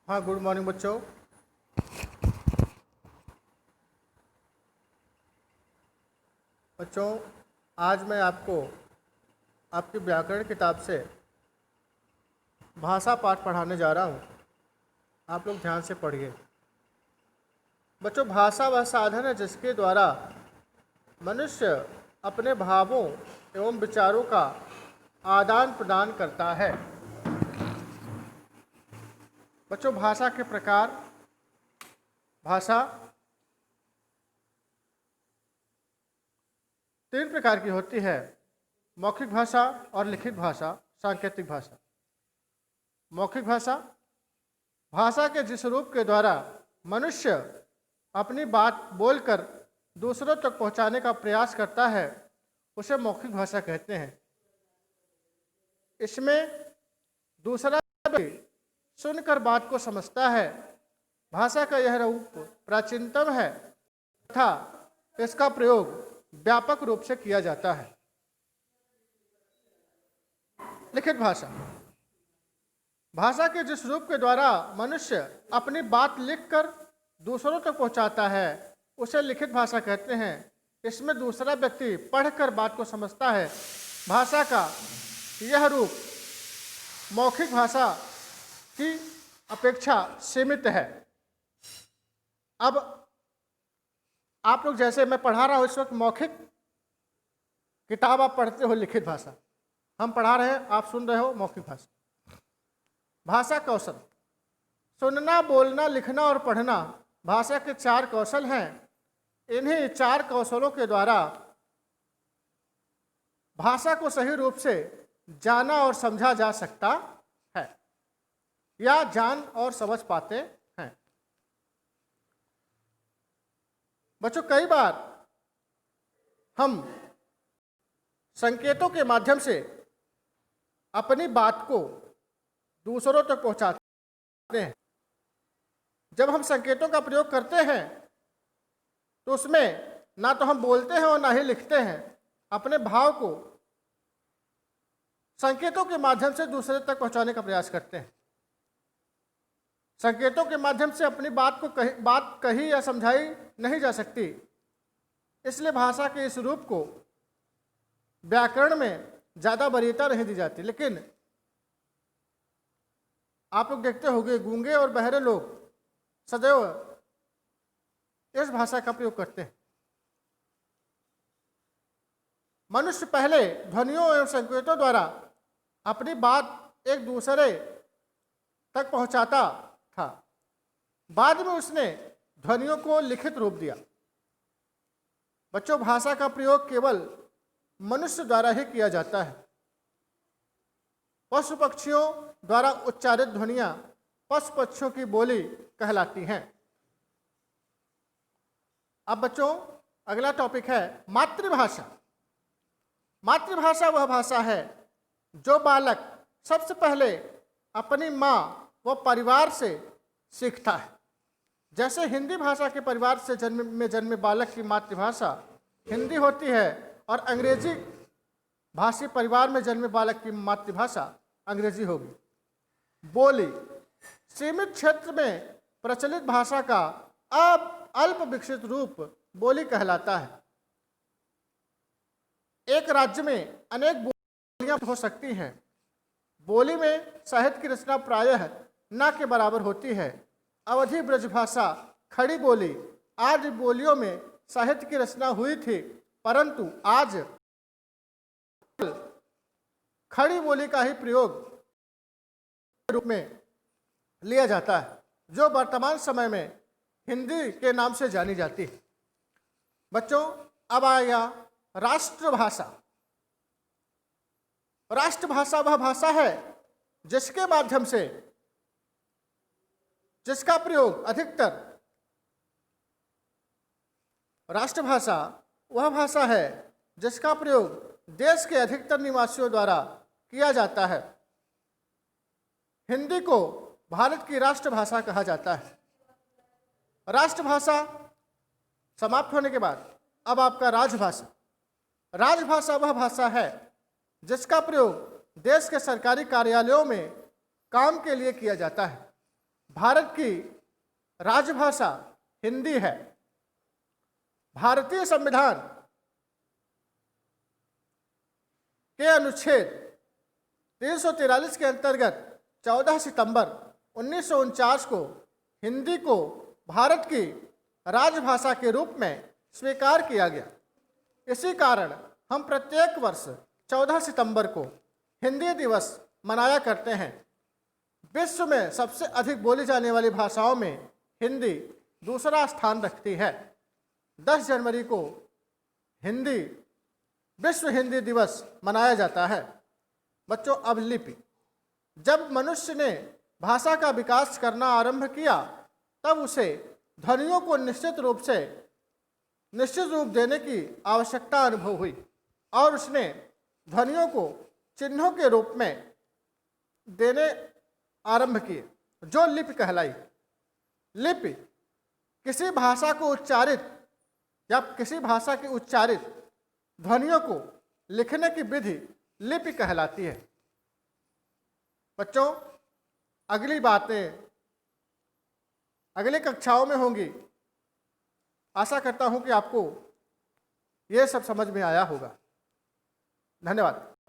हाँ, good morning बच्चों। बच्चों, आज मैं आपको आपकी व्याकरण किताब से भाषा पाठ पढ़ाने जा रहा हूँ। आप लोग ध्यान से पढ़िए। बच्चों, भाषा वह साधन है जिसके द्वारा मनुष्य अपने भावों एवं विचारों का आदान प्रदान करता है। बच्चों, भाषा के प्रकार। भाषा 3 प्रकार की होती है: मौखिक भाषा और लिखित भाषा, सांकेतिक भाषा। मौखिक भाषा, भाषा के जिस रूप के द्वारा मनुष्य अपनी बात बोलकर दूसरों तक पहुंचाने का प्रयास करता है, उसे मौखिक भाषा कहते हैं। इसमें दूसरा भी सुनकर बात को समझता है। भाषा का यह रूप प्राचीनतम है तथा इसका प्रयोग व्यापक रूप से किया जाता है। लिखित भाषा, भाषा के जिस रूप के द्वारा मनुष्य अपनी बात लिखकर दूसरों तक पहुंचाता है, उसे लिखित भाषा कहते हैं। इसमें दूसरा व्यक्ति पढ़कर बात को समझता है। भाषा का यह रूप मौखिक भाषा की अपेक्षा सीमित है। अब आप लोग, जैसे मैं पढ़ा रहा हूँ इस वक्त मौखिक किताब, आप पढ़ते हो लिखित भाषा। हम पढ़ा रहे हैं, आप सुन रहे हो मौखिक भाषा। भाषा कौशल: सुनना, बोलना, लिखना और पढ़ना भाषा के 4 कौशल हैं। इन्हीं 4 कौशलों के द्वारा भाषा को सही रूप से जाना और समझा जा सकता है या जान और समझ पाते हैं। बच्चों, कई बार हम संकेतों के माध्यम से अपनी बात को दूसरों तक पहुंचाते हैं। जब हम संकेतों का प्रयोग करते हैं तो उसमें ना तो हम बोलते हैं और ना ही लिखते हैं। अपने भाव को संकेतों के माध्यम से दूसरे तक पहुंचाने का प्रयास करते हैं। संकेतों के माध्यम से अपनी बात कही या समझाई नहीं जा सकती। इसलिए भाषा के इस रूप को व्याकरण में ज़्यादा वरीयता नहीं दी जाती। लेकिन आप लोग देखते होंगे, गूंगे और बहरे लोग सदैव इस भाषा का प्रयोग करते हैं। मनुष्य पहले ध्वनियों एवं संकेतों द्वारा अपनी बात एक दूसरे तक पहुंचाता था। बाद में उसने ध्वनियों को लिखित रूप दिया। बच्चों, भाषा का प्रयोग केवल मनुष्य द्वारा ही किया जाता है। पशु पक्षियों द्वारा उच्चारित ध्वनियां पशु पक्षियों की बोली कहलाती हैं। अब बच्चों, अगला टॉपिक है मातृभाषा। मातृभाषा वह भाषा है जो बालक सबसे पहले अपनी माँ व परिवार से सीखता है। जैसे हिंदी भाषा के परिवार से जन्मे बालक की मातृभाषा हिंदी होती है और अंग्रेजी भाषी परिवार में जन्मे बालक की मातृभाषा अंग्रेजी होगी। बोली: सीमित क्षेत्र में प्रचलित भाषा का अब अल्प विकसित रूप बोली कहलाता है। एक राज्य में अनेक बोलियां हो सकती हैं। बोली में साहित्य की रचना प्रायः न के बराबर होती है। अवधि ब्रजभाषा, खड़ी बोली आदि बोलियों में साहित्य की रचना हुई थी, परंतु आज खड़ी बोली का ही प्रयोग रूप में लिया जाता है, जो वर्तमान समय में हिंदी के नाम से जानी जाती है। बच्चों, अब आया राष्ट्रभाषा। राष्ट्रभाषा वह भाषा है जिसके माध्यम से जिसका प्रयोग अधिकतर राष्ट्रभाषा वह भाषा है जिसका प्रयोग देश के अधिकतर निवासियों द्वारा किया जाता है। हिंदी को भारत की राष्ट्रभाषा कहा जाता है। राष्ट्रभाषा समाप्त होने के बाद अब आपका राजभाषा। राजभाषा वह भाषा है जिसका प्रयोग देश के सरकारी कार्यालयों में काम के लिए किया जाता है। भारत की राजभाषा हिंदी है। भारतीय संविधान के अनुच्छेद 343 के अंतर्गत 14 सितंबर 1949 को हिंदी को भारत की राजभाषा के रूप में स्वीकार किया गया। इसी कारण हम प्रत्येक वर्ष 14 सितंबर को हिंदी दिवस मनाया करते हैं। विश्व में सबसे अधिक बोली जाने वाली भाषाओं में हिंदी दूसरा स्थान रखती है। 10 जनवरी को हिंदी विश्व हिंदी दिवस मनाया जाता है। बच्चों, अब लिपि। जब मनुष्य ने भाषा का विकास करना आरंभ किया तब उसे ध्वनियों को निश्चित रूप देने की आवश्यकता अनुभव हुई और उसने ध्वनियों को चिन्हों के रूप में देने आरंभ किए, जो लिपि कहलाई। लिपि किसी भाषा को उच्चारित या किसी भाषा की उच्चारित ध्वनियों को लिखने की विधि लिपि कहलाती है। बच्चों, अगली बातें अगली कक्षाओं में होंगी। आशा करता हूं कि आपको ये सब समझ में आया होगा। धन्यवाद।